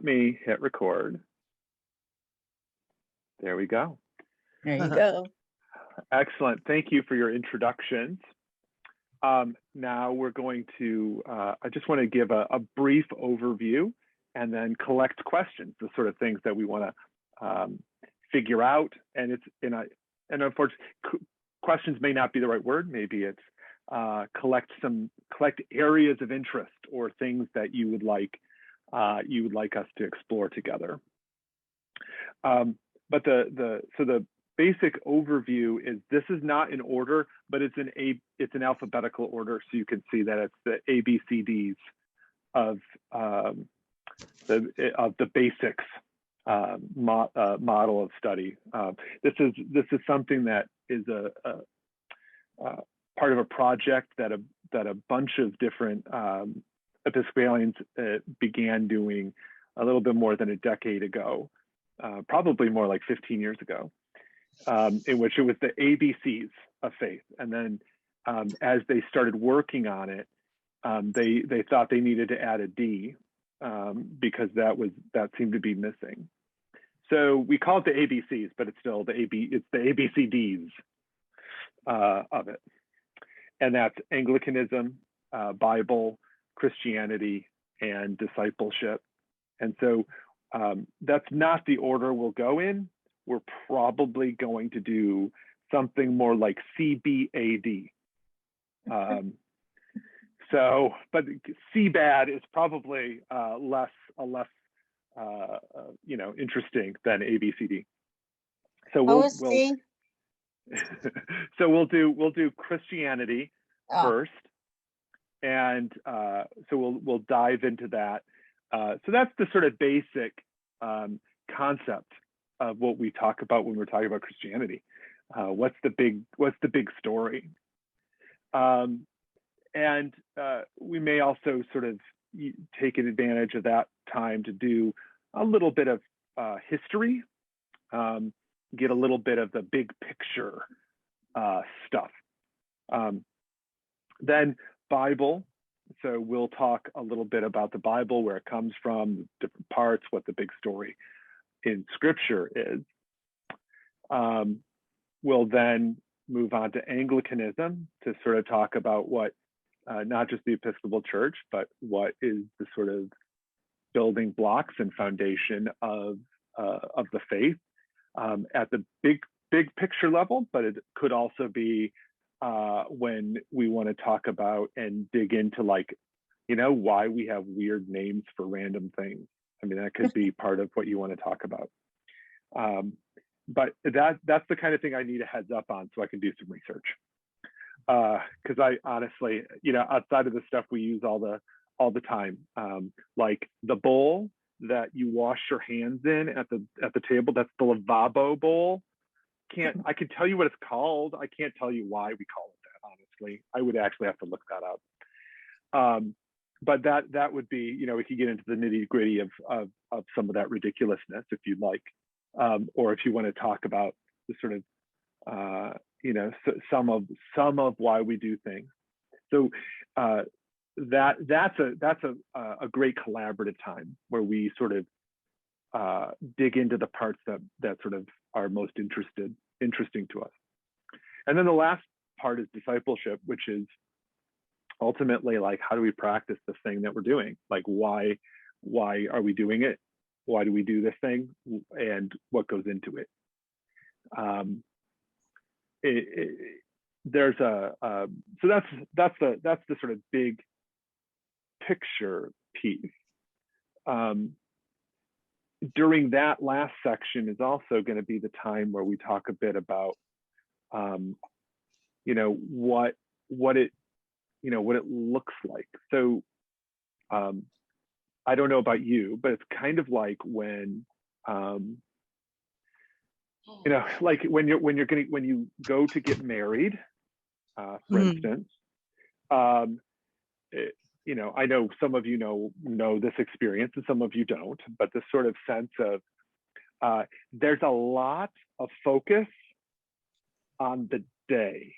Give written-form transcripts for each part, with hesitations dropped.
me hit record. There we go. There you go. Excellent. Thank you for your introductions. Now we're going to, I just want to give a brief overview and then collect questions, the sort of things that we want to figure out. And unfortunately, questions may not be the right word. Maybe it's collect areas of interest or things that you would like us to explore together. But the basic overview is this is not in order, but it's an alphabetical order, so you can see that it's the ABCDs of the basics model of study. This is something that is a part of a project that a bunch of different Episcopalians began doing a little bit more than a decade ago, probably more like 15 years ago, in which it was the ABCs of faith. And then as they started working on it, they thought they needed to add a D because that seemed to be missing. So we call it the ABCs, but it's still it's the ABCDs of it. And that's Anglicanism, Bible, Christianity, and discipleship. And so that's not the order we'll go in. We're probably going to do something more like CBAD. But CBAD is probably less interesting than ABCD. So we'll do Christianity first, and so we'll dive into that. So that's the sort of basic concept of what we talk about when we're talking about Christianity. What's the big story? And we may also sort of take advantage of that time to do a little bit of history, get a little bit of the big picture stuff. Then Bible. So we'll talk a little bit about the Bible, where it comes from, different parts, what the big story in Scripture is. We'll then move on to Anglicanism to sort of talk about what, not just the Episcopal Church, but what is the sort of building blocks and foundation of the faith at the big picture level. But it could also be when we want to talk about and dig into, like, why we have weird names for random things. I mean, that could be part of what you want to talk about. But that's the kind of thing I need a heads up on so I can do some research. Because I honestly, outside of the stuff we use all the time, like the bowl that you wash your hands in at the table, that's the lavabo bowl. I can tell you what it's called. I can't tell you why we call it that, honestly. I would actually have to look that up. But that would be, we could get into the nitty-gritty of some of that ridiculousness if you'd like, or if you want to talk about the sort of some of why we do things. So that's a great collaborative time where we sort of dig into the parts that sort of are most interesting to us. And then the last part is discipleship, which is ultimately, like, how do we practice this thing that we're doing? Like, why are we doing it? Why do we do this thing? And what goes into it? So that's the sort of big picture piece. During that last section is also going to be the time where we talk a bit about, what it looks like. So I don't know about you, but it's kind of like when, like when you go to get married, for instance. I know some of you know this experience and some of you don't, but this sort of sense of there's a lot of focus on the day.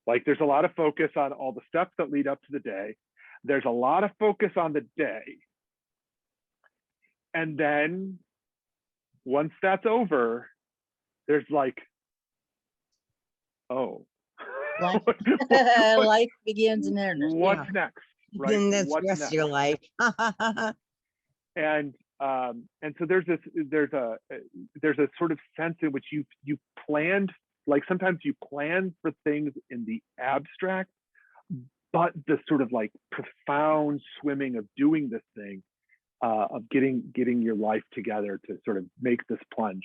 Like, there's a lot of focus on all the steps that lead up to the day. There's a lot of focus on the day. And then once that's over, there's like, oh, Life, what, life begins in earnest. what's Yeah. next, right? Then that's the What's rest next? of your life. And so there's a sort of sense in which you planned, like sometimes you plan for things in the abstract, but the sort of like profound swimming of doing this thing, of getting your life together to sort of make this plunge,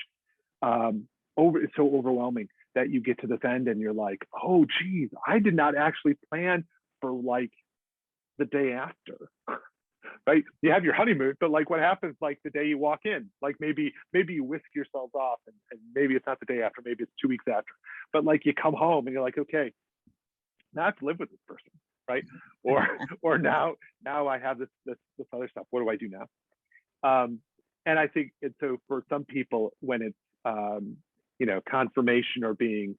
it's so overwhelming that you get to this end and you're like, oh geez, I did not actually plan for like the day after. Right? You have your honeymoon, but like what happens like the day you walk in? Like maybe you whisk yourselves off, and maybe it's not the day after, maybe it's 2 weeks after. But like you come home and you're like, okay, now I have to live with this person, right? Or now I have this other stuff. What do I do now? And I think it's so for some people when it's confirmation or being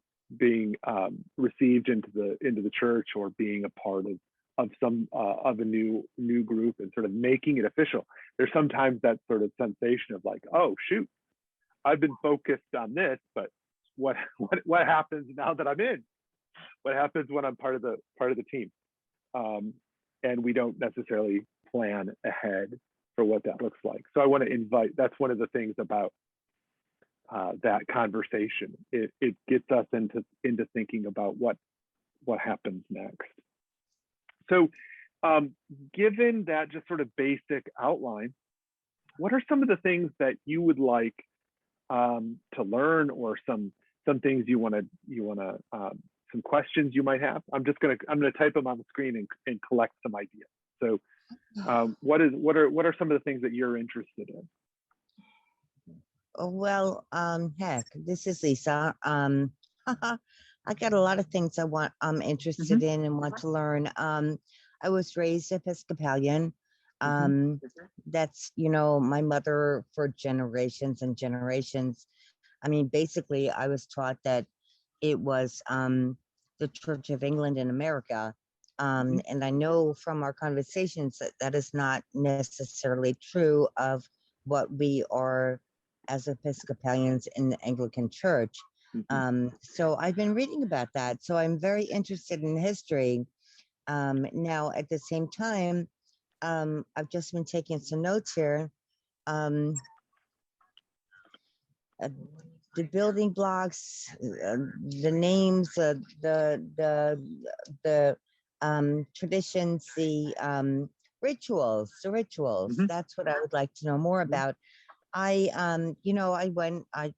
received into the church, or being a part of some of a new group and sort of making it official, there's sometimes that sort of sensation of like, oh shoot, I've been focused on this, but what happens now that I'm in? What happens when I'm part of the team? And we don't necessarily plan ahead for what that looks like. So I want to invite, that's one of the things about that conversation. It gets us into thinking about what happens next. So given that just sort of basic outline, what are some of the things that you would like to learn, or some things you want to some questions you might have? I'm gonna type them on the screen and collect some ideas. So what are some of the things that you're interested in? Well, heck, this is Lisa. I got a lot of things I'm interested in and want to learn. I was raised Episcopalian. That's, my mother for generations and generations. I mean, basically, I was taught that it was the Church of England in America. And I know from our conversations that is not necessarily true of what we are as Episcopalians in the Anglican Church. So I've been reading about that. So I'm very interested in history. Now, at the same time, I've just been taking some notes here. The building blocks, the names, the traditions, the rituals. That's what I would like to know more about. I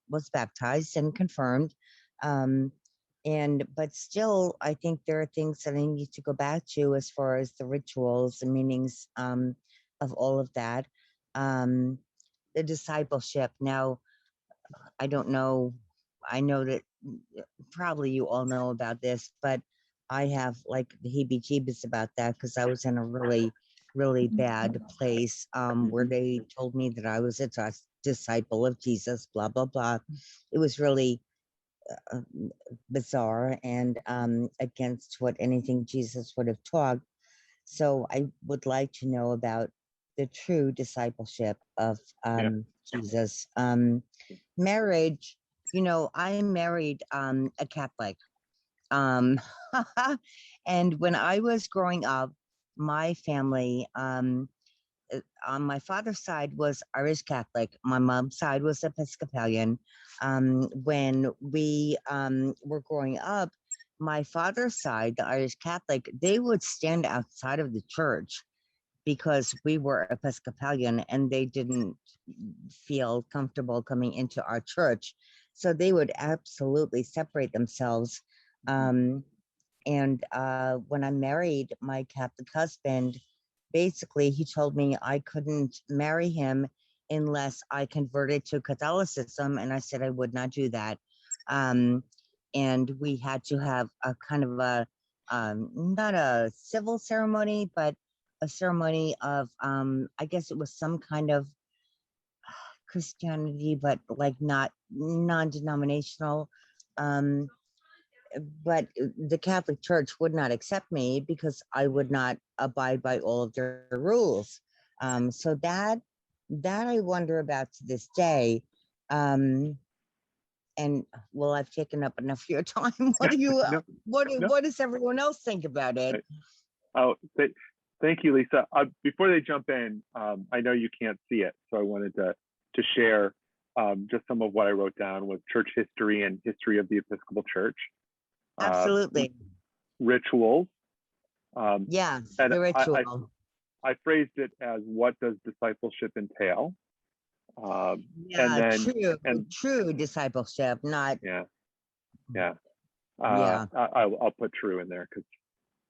was baptized and confirmed. But still, I think there are things that I need to go back to as far as the rituals and meanings of all of that. The discipleship. Now, I don't know. I know that probably you all know about this, but I have like the heebie-jeebies about that because I was in a really, really bad place where they told me that I was a disciple of Jesus, blah, blah, blah. It was really bizarre and against what anything Jesus would have taught. So I would like to know about the true discipleship of Jesus. Marriage, I married a Catholic. And when I was growing up, my family on my father's side was Irish Catholic. My mom's side was Episcopalian. When we were growing up, my father's side, the Irish Catholic, they would stand outside of the church because we were Episcopalian and they didn't feel comfortable coming into our church. So they would absolutely separate themselves. And when I married my Catholic husband, basically he told me I couldn't marry him unless I converted to Catholicism. And I said I would not do that. And we had to have a kind of a, not a civil ceremony, but a ceremony of, I guess it was some kind of Christianity, but like not non-denominational. But the Catholic Church would not accept me because I would not abide by all of their rules. So that that I wonder about to this day. And well, I've taken up enough of your time. What do you? No, What no. What does everyone else think about it? Oh, thank you, Lisa. Before they jump in, I know you can't see it, so I wanted to share just some of what I wrote down with church history and history of the Episcopal Church. Absolutely. Rituals. Yeah, And the ritual. I phrased it as, what does discipleship entail? And Yeah, then true discipleship, not yeah. yeah. I'll put true in there because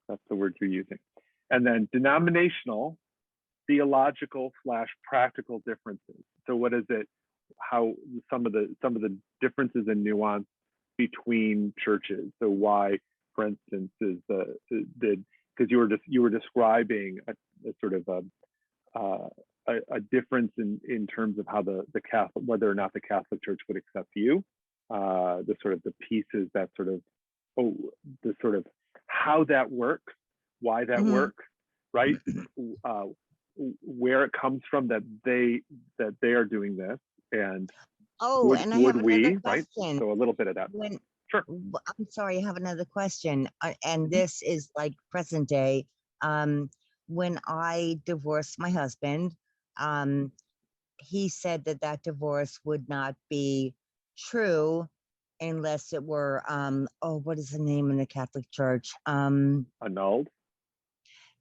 that's the word you're using. And then denominational, theological / practical differences. So what is it? How some of the differences and nuance between churches. So why, for instance, is because you were describing a sort of a difference in terms of how the Catholic, whether or not the Catholic Church would accept you, the sort of the pieces that sort of the sort of how that works, why that works, right? Where it comes from that they are doing this, and and I have another we, right? question. So a little bit of that. Sure. I'm sorry, I have another question, and this is like present day. When I divorced my husband, he said that divorce would not be true unless it were what is the name in the Catholic Church? Annulled.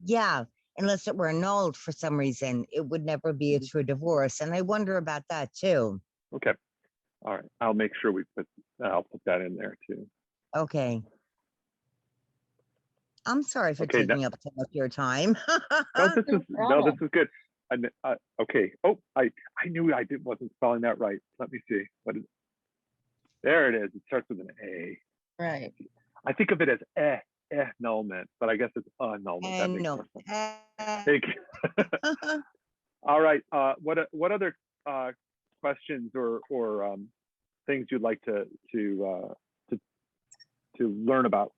Yeah, unless it were annulled for some reason, it would never be a true divorce. And I wonder about that too. Okay. All right. I'll make sure I'll put that in there too. Okay. I'm sorry for taking up so much of your time. No, this is good. Okay. Oh, I knew I wasn't spelling that right. Let me see. What is it? There it is. It starts with an A. Right. I think of it as annulment, but I guess it's annulment. That makes more sense. Thank you. All right. What other questions or things you'd like to learn about?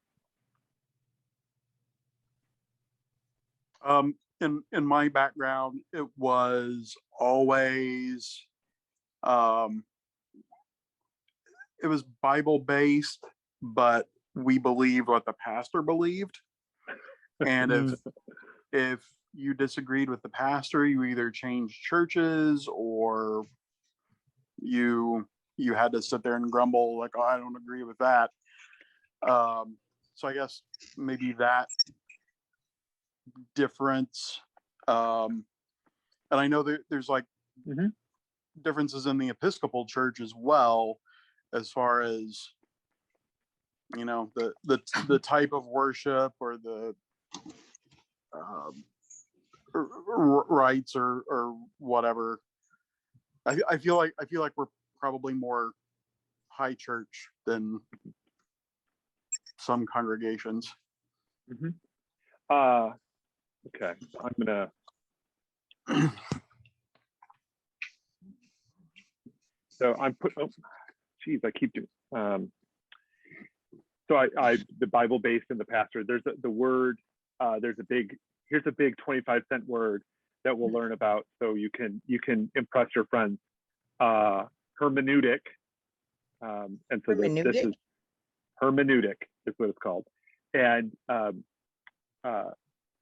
In my background, it was always it was Bible based, but we believed what the pastor believed. And if you disagreed with the pastor, you either changed churches or you had to sit there and grumble like, oh, I don't agree with that. So I guess maybe that difference. And I know there's like differences in the Episcopal Church as well, as far as, you know, the type of worship or the rites or whatever. I feel like we're probably more high church than some congregations. Okay, I'm gonna. So I'm geez, I keep doing. So I the Bible based in the pastor. There's the word. Here's a big 25-cent word that we'll learn about, so you can impress your friends. Hermeneutic, and so this is hermeneutic is what it's called, and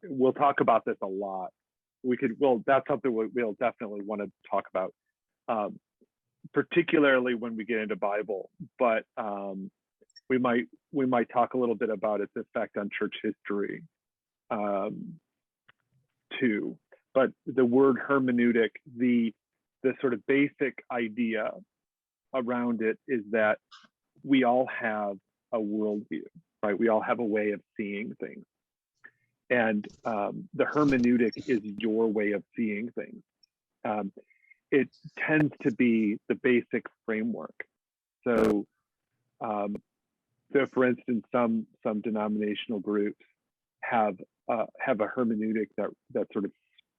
we'll talk about this a lot. That's something we'll definitely want to talk about, particularly when we get into Bible. But we might talk a little bit about its effect on church history too. But the word hermeneutic, the sort of basic idea around it is that we all have a worldview, right? We all have a way of seeing things. And the hermeneutic is your way of seeing things. It tends to be the basic framework. So, for instance, some denominational groups have a hermeneutic that sort of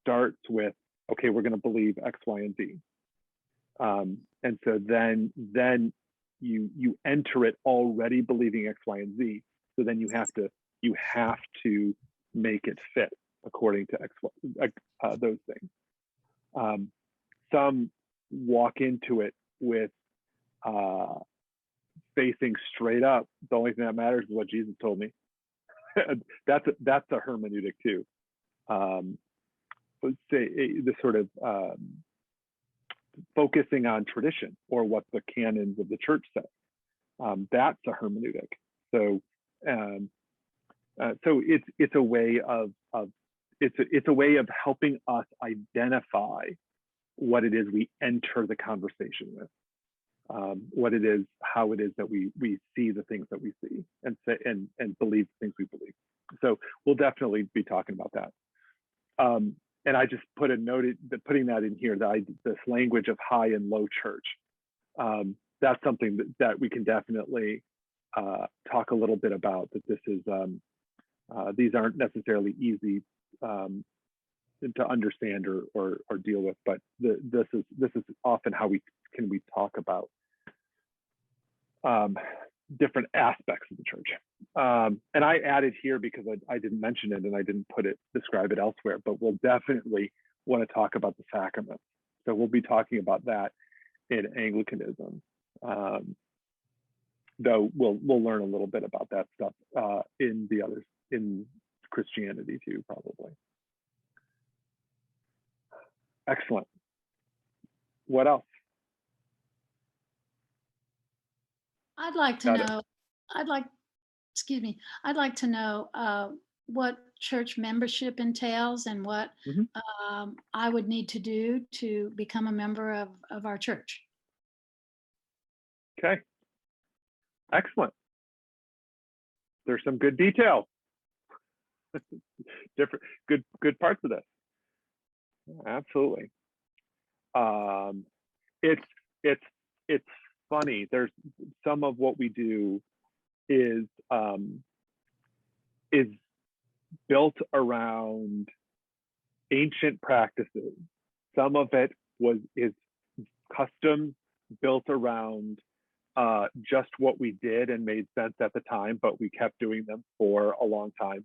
starts with, okay, we're going to believe X, Y, and Z, and so then you enter it already believing X, Y, and Z. So then you have to make it fit according to X, Y, those things. some walk into it with facing straight up, the only thing that matters is what Jesus told me. That's a hermeneutic too. Let's say the sort of focusing on tradition or what the canons of the church say. That's a hermeneutic. So it's a way of it's a way of helping us identify what it is we enter the conversation with, what it is, how it is that we see the things that we see and say and believe the things we believe. So we'll definitely be talking about that. And I just put a note putting that in here, this language of high and low church. That's something that we can definitely talk a little bit about. That this is these aren't necessarily easy to understand or deal with, but this is often how we talk about different aspects of the church. And I added here because I didn't mention it and I didn't describe it elsewhere, but we'll definitely want to talk about the sacraments. So we'll be talking about that in Anglicanism. Though we'll learn a little bit about that stuff in the others, in Christianity too, probably. Excellent. What else? I'd like to know, I'd like to know what church membership entails and what I would need to do to become a member of our church. Okay. Excellent. There's some good details. Different, good parts of this. Absolutely. It's funny. There's some of what we do is built around ancient practices. Some of it is customs built around just what we did and made sense at the time, but we kept doing them for a long time.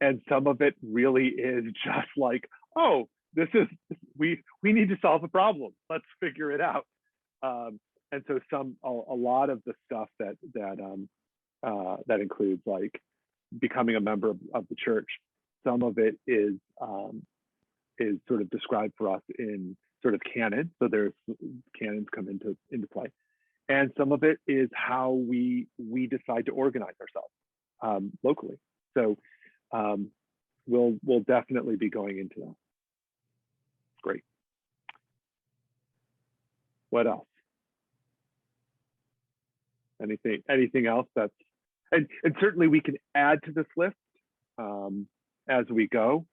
And some of it really is just like, oh, we need to solve a problem. Let's figure it out. And so a lot of the stuff that includes like becoming a member of the church, some of it is sort of described for us in sort of canon. So there's canons come into play. And some of it is how we decide to organize ourselves locally. So we'll definitely be going into that. Great. What else? Anything else that's, and certainly we can add to this list as we go.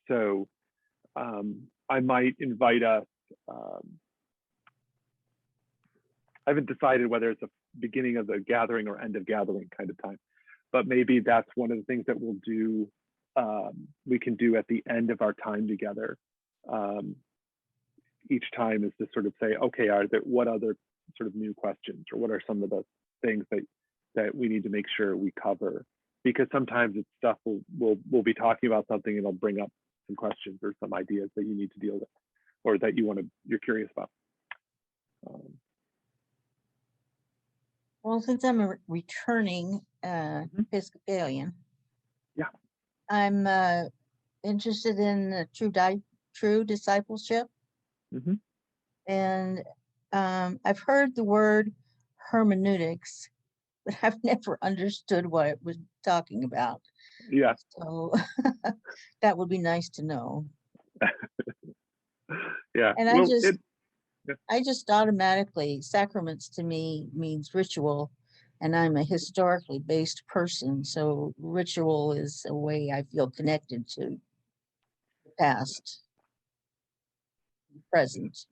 So I might invite us, I haven't decided whether it's a beginning of the gathering or end of gathering kind of time, but maybe that's one of the things that we'll do, we can do at the end of our time together. Each time is to sort of say, okay, what other sort of new questions, or what are some of the things that we need to make sure we cover? Because sometimes it's stuff we'll be talking about something and it'll bring up some questions or some ideas that you need to deal with, or that you're curious about. Well, since I'm a returning Episcopalian, yeah, I'm interested in the true discipleship. And I've heard the word hermeneutics, but I've never understood what it was talking about. Yeah. So that would be nice to know. Yeah. And well, I just automatically, sacraments to me means ritual, and I'm a historically based person. So ritual is a way I feel connected to the past, present,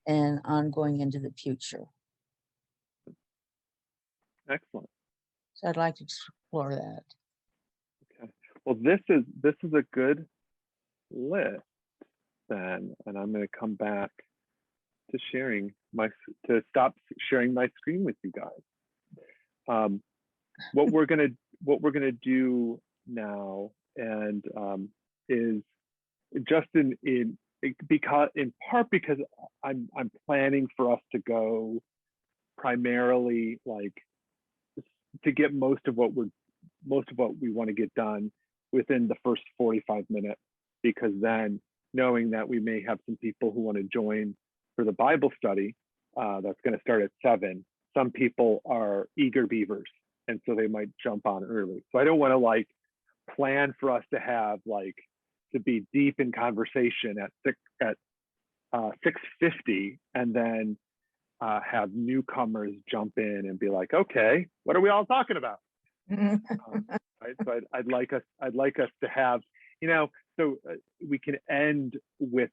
and ongoing into the future. Excellent. So I'd like to explore that. Okay. Well, this is a good list then, and I'm going to come back to stop sharing my screen with you guys. What we're gonna do now, and is just in because in part because I'm planning for us to go primarily like to get most of what we want to get done within the first 45 minutes, because then knowing that we may have some people who want to join for the Bible study that's going to start at 7, some people are eager beavers, and so they might jump on early. So I don't want to like plan for us to have like to be deep in conversation at 6:50 and then have newcomers jump in and be like, okay, what are we all talking about? Right. So I'd like us to have, so we can end with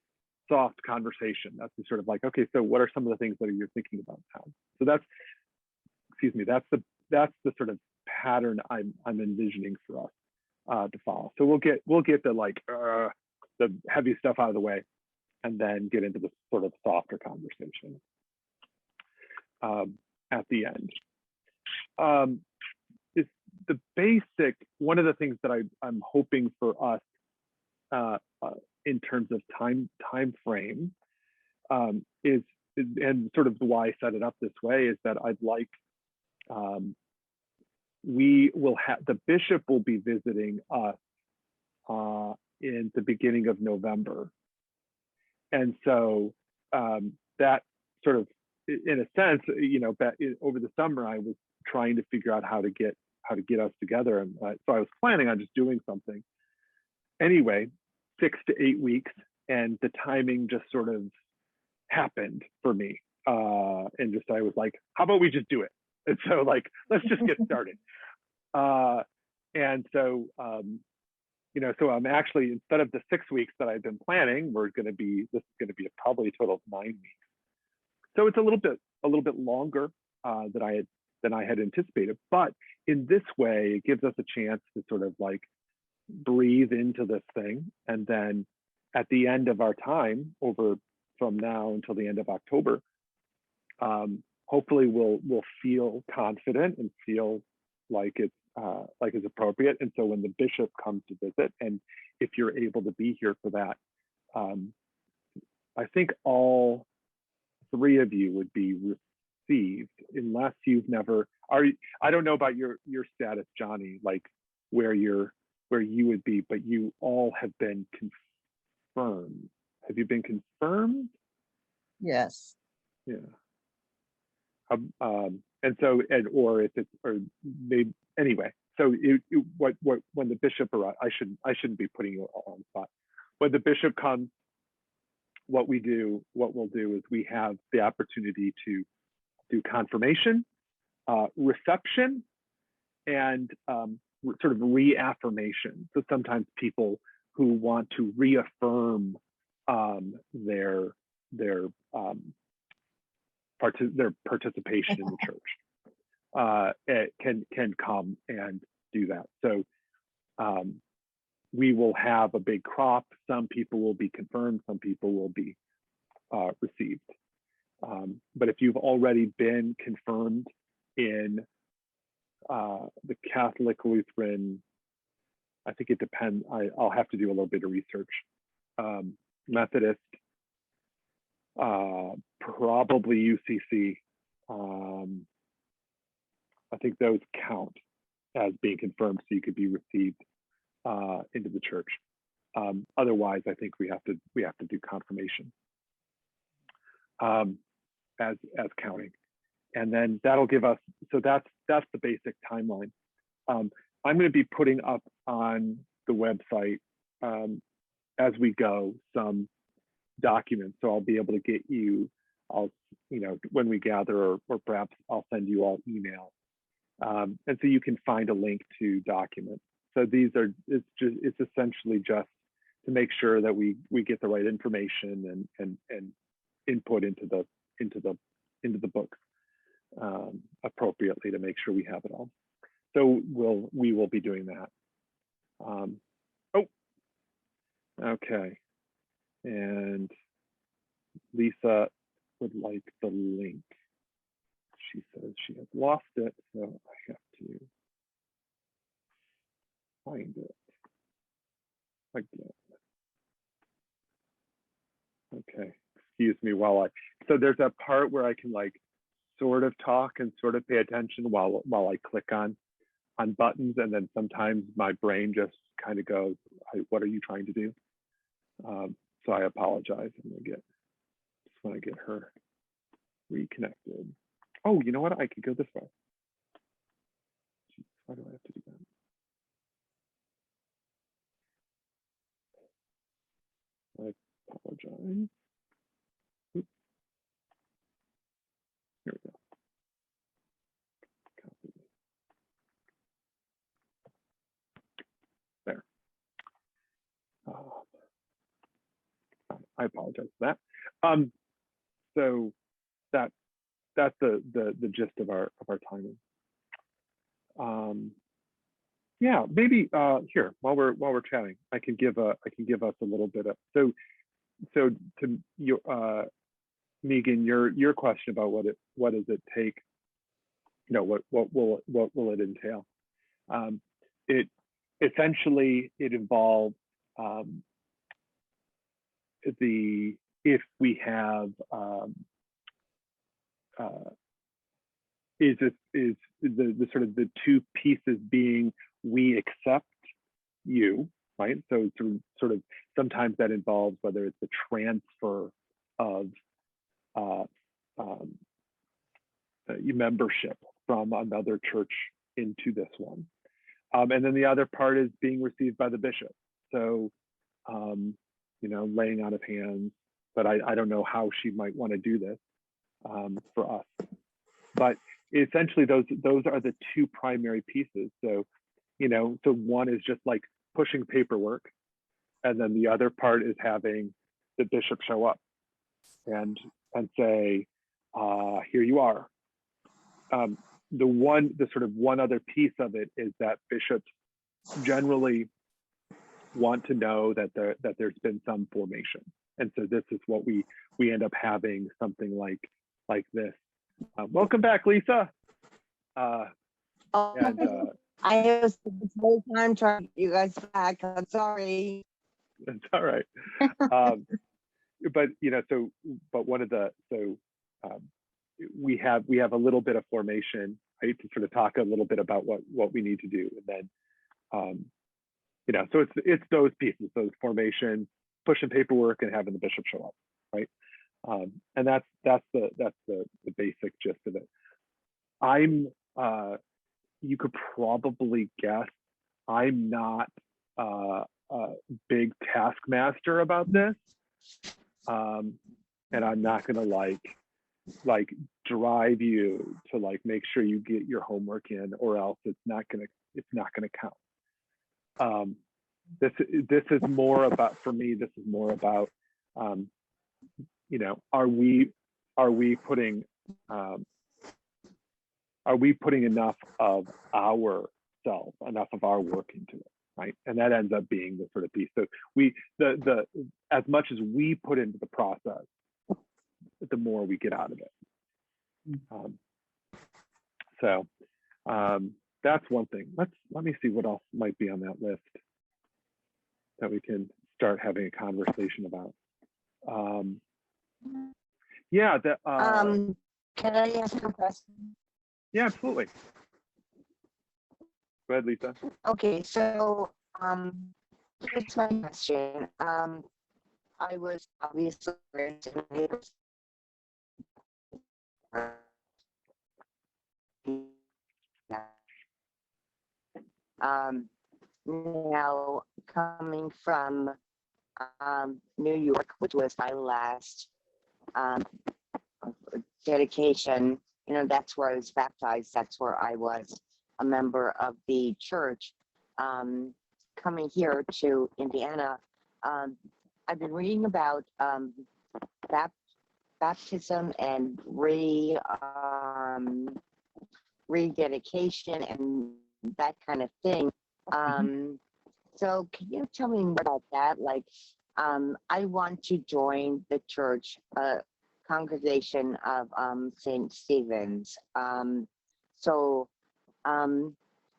soft conversation. That's the sort of like, okay, so what are some of the things that you're thinking about now? So that's the sort of pattern I'm envisioning for us to follow. So we'll get the like the heavy stuff out of the way, and then get into the sort of softer conversation at the end. Is the basic, one of the things that I'm hoping for us in terms of time frame is, and sort of why I set it up this way, is that I'd like the bishop will be visiting us in the beginning of November, and so that sort of, in a sense, over the summer I was trying to figure out how to get us together, and so I was planning on just doing something anyway, 6 to 8 weeks, and the timing just sort of happened for me, and just I was like, how about we just do it? And so like, let's just get started. And so so I'm actually, instead of the 6 weeks that I've been planning, this is going to be probably a total of 9 weeks. So it's a little bit longer than I had anticipated. But in this way, it gives us a chance to sort of like breathe into this thing, and then at the end of our time, from now until the end of October, hopefully we'll feel confident and feel like it's appropriate. And so when the bishop comes to visit, and if you're able to be here for that, I think all 3 of you would be received, unless you've never, I don't know about your status, Johnny, like where you would be, but you all have been confirmed. Have you been confirmed? Yes. Yeah. And so, or maybe anyway. So when the bishop arrives, I shouldn't be putting you all on the spot. When the bishop comes, what we'll do is we have the opportunity to do confirmation, reception, and sort of reaffirmation. So sometimes people who want to reaffirm their participation in the church can come and do that. So we will have a big crop. Some people will be confirmed, some people will be received. But if you've already been confirmed in the Catholic, Lutheran, I think it depends. I'll have to do a little bit of research. Methodist, probably UCC. I think those count as being confirmed, so you could be received into the church. Otherwise, I think we have to do confirmation as counting, and then that'll give us. So that's the basic timeline. I'm going to be putting up on the website as we go some documents, so I'll be able to get you. When we gather, or perhaps I'll send you all email, and so you can find a link to documents. So it's essentially just to make sure that we get the right information and input into the books appropriately to make sure we have it all. So we will be doing that. Okay, and Lisa would like the link. She says she has lost it, so I have to find it again. Okay, excuse me so there's a part where I can like sort of talk and sort of pay attention while I click on buttons, and then sometimes my brain just kind of goes, what are you trying to do? So I apologize. Just want to get her reconnected. Oh, you know what? I could go this way. Jeez, why do I have to do that? I apologize. Oops. Here we go. Copy. There. I apologize for that. So that's the gist of our timing. Yeah, maybe here while we're chatting, I can give us a little bit of so to your Megan, your question about what does it take, what will it entail? It essentially involves if we have is the sort of the two pieces being we accept you, right? So sort of sometimes that involves whether it's the transfer of membership from another church into this one. And then the other part is being received by the bishop. So, laying out of hands, but I don't know how she might want to do this for us. But essentially those are the two primary pieces. So, so one is just like pushing paperwork, and then the other part is having the bishop show up and say, here you are. The sort of one other piece of it is that bishops generally want to know that there's been some formation, and so this is what we end up having something like this. Welcome back, Lisa. I have this whole time trying to get you guys back. I'm sorry. It's all right. But one of the we have a little bit of formation, right, to sort of talk a little bit about what we need to do, and then so it's those pieces, those formations, pushing paperwork, and having the bishop show up, right? And that's the basic gist of it. You could probably guess I'm not a big taskmaster about this, and I'm not gonna like drive you to like make sure you get your homework in, or else it's not gonna count. This is more about, for me, this is more about are we putting enough of ourselves, enough of our work into it, right? And that ends up being the sort of piece. So the as much as we put into the process, the more we get out of it. So that's one thing. Let me see what else might be on that list that we can start having a conversation about. Yeah. Can I ask a question? Yeah, absolutely. Go ahead, Lisa. Okay, so here's my question. I was obviously raised in now coming from New York, which was my last dedication, that's where I was baptized. That's where I was a member of the church. Coming here to Indiana, I've been reading about baptism and rededication and that kind of thing. So can you tell me more about that? Like, I want to join the church, congregation of St. Stephen's.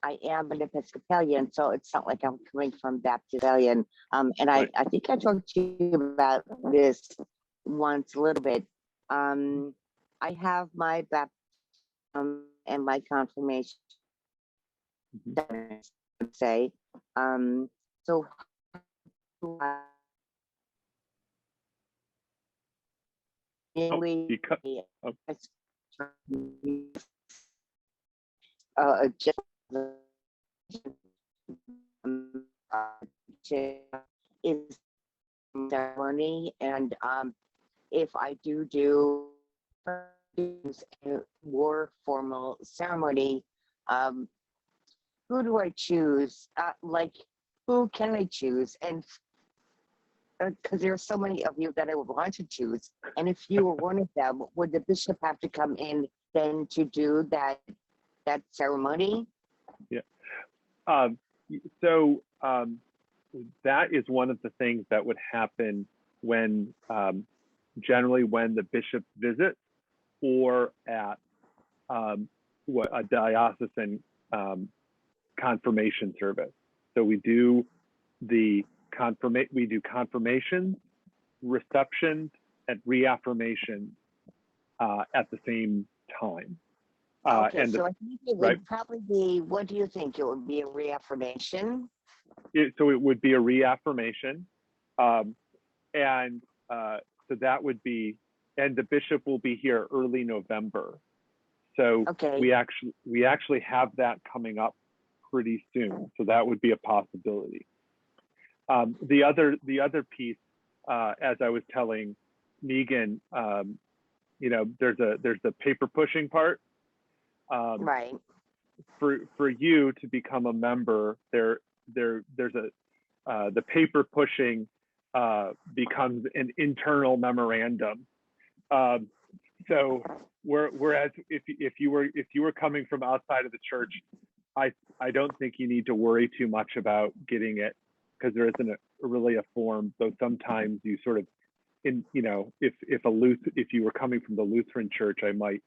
I am an Episcopalian, so it's not like I'm coming from Baptist. And I think I talked to you about this once a little bit. I have my baptism and my confirmation, I would say. So really, just is ceremony, and if I do a more formal ceremony, who do I choose? Like, who can I choose? And because there are so many of you that I would want to choose, and if you were one of them, would the bishop have to come in then to do that ceremony? Yeah. So that is one of the things that would happen when generally when the bishop visits, or at a diocesan confirmation service. So we do confirmations, receptions, and reaffirmations at the same time. Okay, so I think it would probably be, what do you think? It would be a reaffirmation? So it would be a reaffirmation. So that would be, and the bishop will be here early November. So we actually have that coming up pretty soon. So that would be a possibility. The other piece, as I was telling Megan, there's a paper pushing part. Right. For you to become a member, there's the paper pushing becomes an internal memorandum. So whereas if you were coming from outside of the church, I don't think you need to worry too much about getting it, because there isn't really a form. So sometimes you sort of, if you were coming from the Lutheran church, I might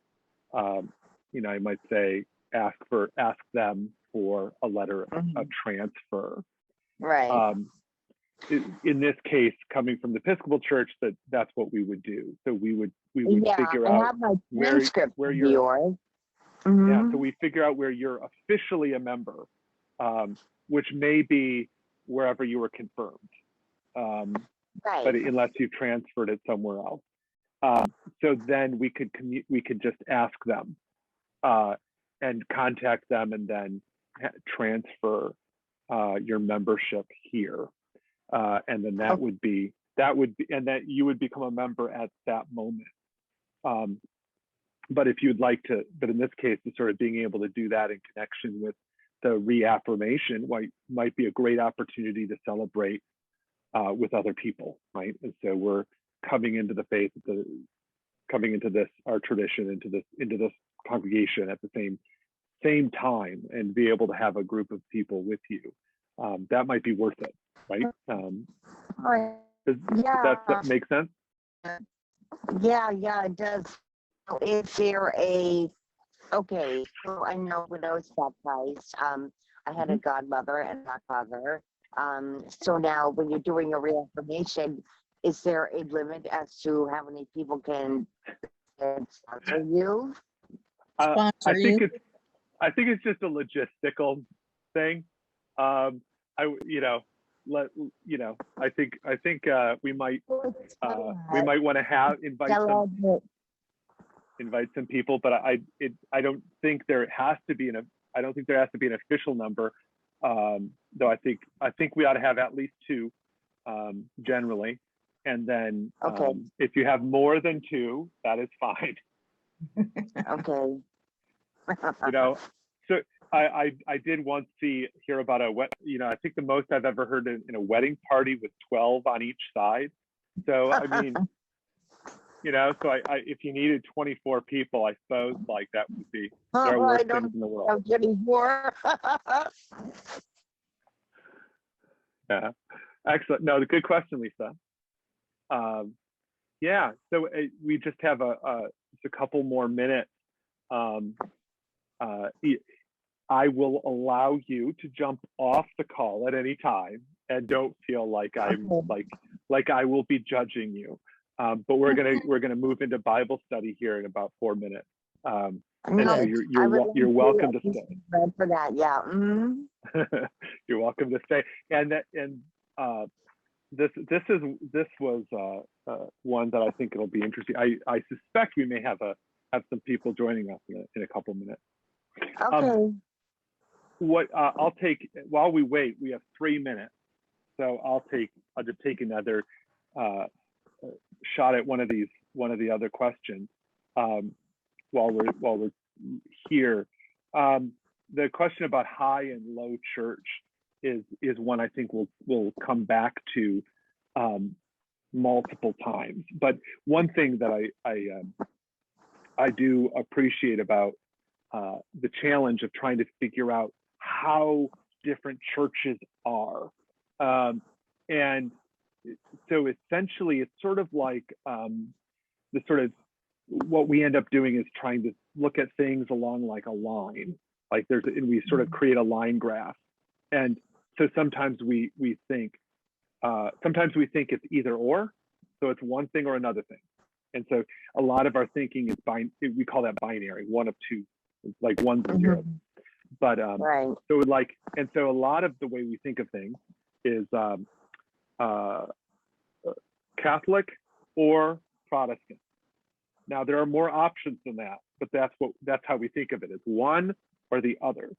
say ask them for a letter of transfer. Right. In this case, coming from the Episcopal Church, that's what we would do. So we would figure out, I have my transcript where of you're. yours. Yeah, so we figure out where you're officially a member, which may be wherever you were confirmed, Right. but unless you've transferred it somewhere else. So then we could just ask them and contact them, and then transfer your membership here, and then that would be, and that you would become a member at that moment. But if you'd like to, but in this case, the sort of being able to do that in connection with the reaffirmation might be a great opportunity to celebrate with other people, right? And so we're coming into the faith, coming into this, our tradition, into this congregation at the same time, and be able to have a group of people with you. That might be worth it, right? Does that make sense? Yeah, it does. Is there so I know when I was baptized, I had a godmother and godfather. So now when you're doing a reaffirmation, is there a limit as to how many people can sponsor you? I think it's just a logistical thing. I think we might want to invite some people, but I don't think there has to be an official number. Though I think we ought to have at least 2 generally, and then if you have more than 2, that is fine. Okay. So I did once hear about I think the most I've ever heard in a wedding party was 12 on each side. So I mean, so if you needed 24 people, I suppose like that would be, there are worse things in the world. I'm getting more. Yeah, excellent. No, good question, Lisa. Yeah, so we just have just a couple more minutes. I will allow you to jump off the call at any time, and don't feel like I'm like I will be judging you. But we're gonna move into Bible study here in about 4 minutes. And No, so I would you're like welcome to to stay. read for that. Yeah. You're welcome to stay. And this was one that I think it'll be interesting. I suspect we may have some people joining us in a couple minutes. Okay. I'll take, while we wait, we have 3 minutes. So I'll just take another shot at one of the other questions while we're here. The question about high and low church is one I think we'll come back to multiple times. But one thing that I do appreciate about the challenge of trying to figure out how different churches are. And so essentially it's sort of like what we end up doing is trying to look at things along like a line, like and we sort of create a line graph. And so sometimes we think it's either or, so it's one thing or another thing. And so a lot of our thinking is we call that binary, one of two, like ones and zeros. But Right. so a lot of the way we think of things is Catholic or Protestant. Now there are more options than that, but that's how we think of it, as one or the other.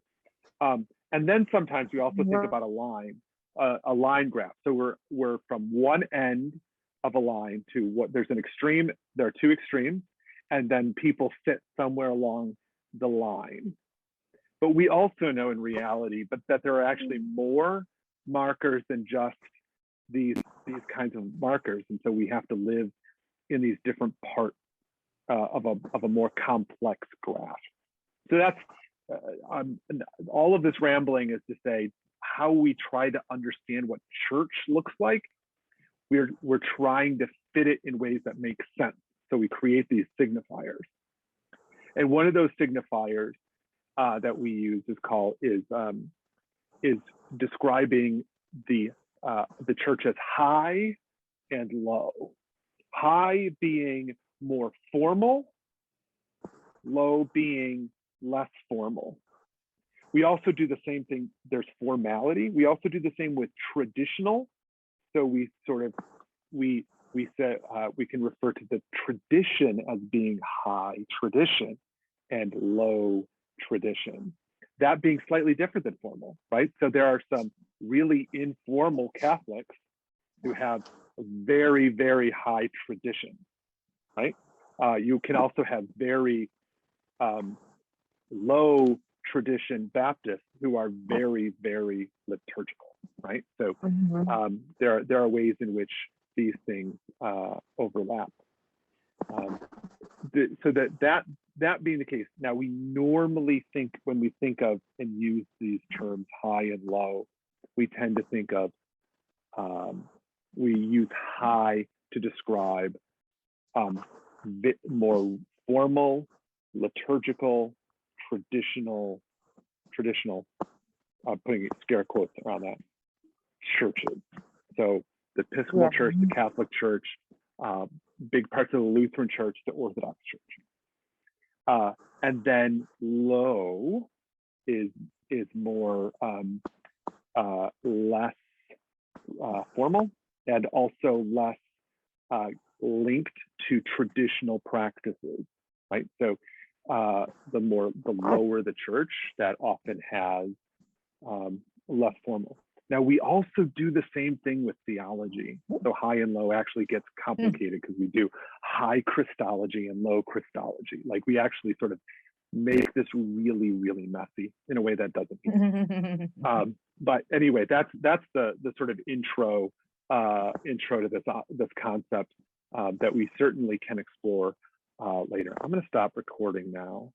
And then sometimes we also think about a line graph. So we're from one end of a line to there are two extremes, and then people sit somewhere along the line. But we also know in reality, that there are actually more markers than just these kinds of markers, and so we have to live in these different parts of a more complex graph. So that's all of this rambling is to say how we try to understand what church looks like. We're trying to fit it in ways that make sense. So we create these signifiers, and one of those signifiers that we use is describing the church as high and low. High being more formal, low being less formal. We also do the same thing. There's formality. We also do the same with traditional. So we say we can refer to the tradition as being high tradition and low tradition. That being slightly different than formal, right? So there are some really informal Catholics who have a very, very high tradition, right? You can also have very low tradition Baptists who are very, very liturgical, right? So there are ways in which these things overlap. So that being the case, now we normally think, when we think of and use these terms high and low, we tend to think of, we use high to describe more formal, liturgical, traditional, putting scare quotes around that, churches. So the Episcopal Church, the Catholic Church, big parts of the Lutheran Church, the Orthodox Church. And then low is more less formal and also less linked to traditional practices, right? So the lower the church, that often has less formal. Now we also do the same thing with theology. So high and low actually gets complicated because we do high Christology and low Christology. Like we actually sort of make this really, really messy in a way that doesn't make sense. But anyway, that's the sort of intro to this concept that we certainly can explore later. I'm going to stop recording now.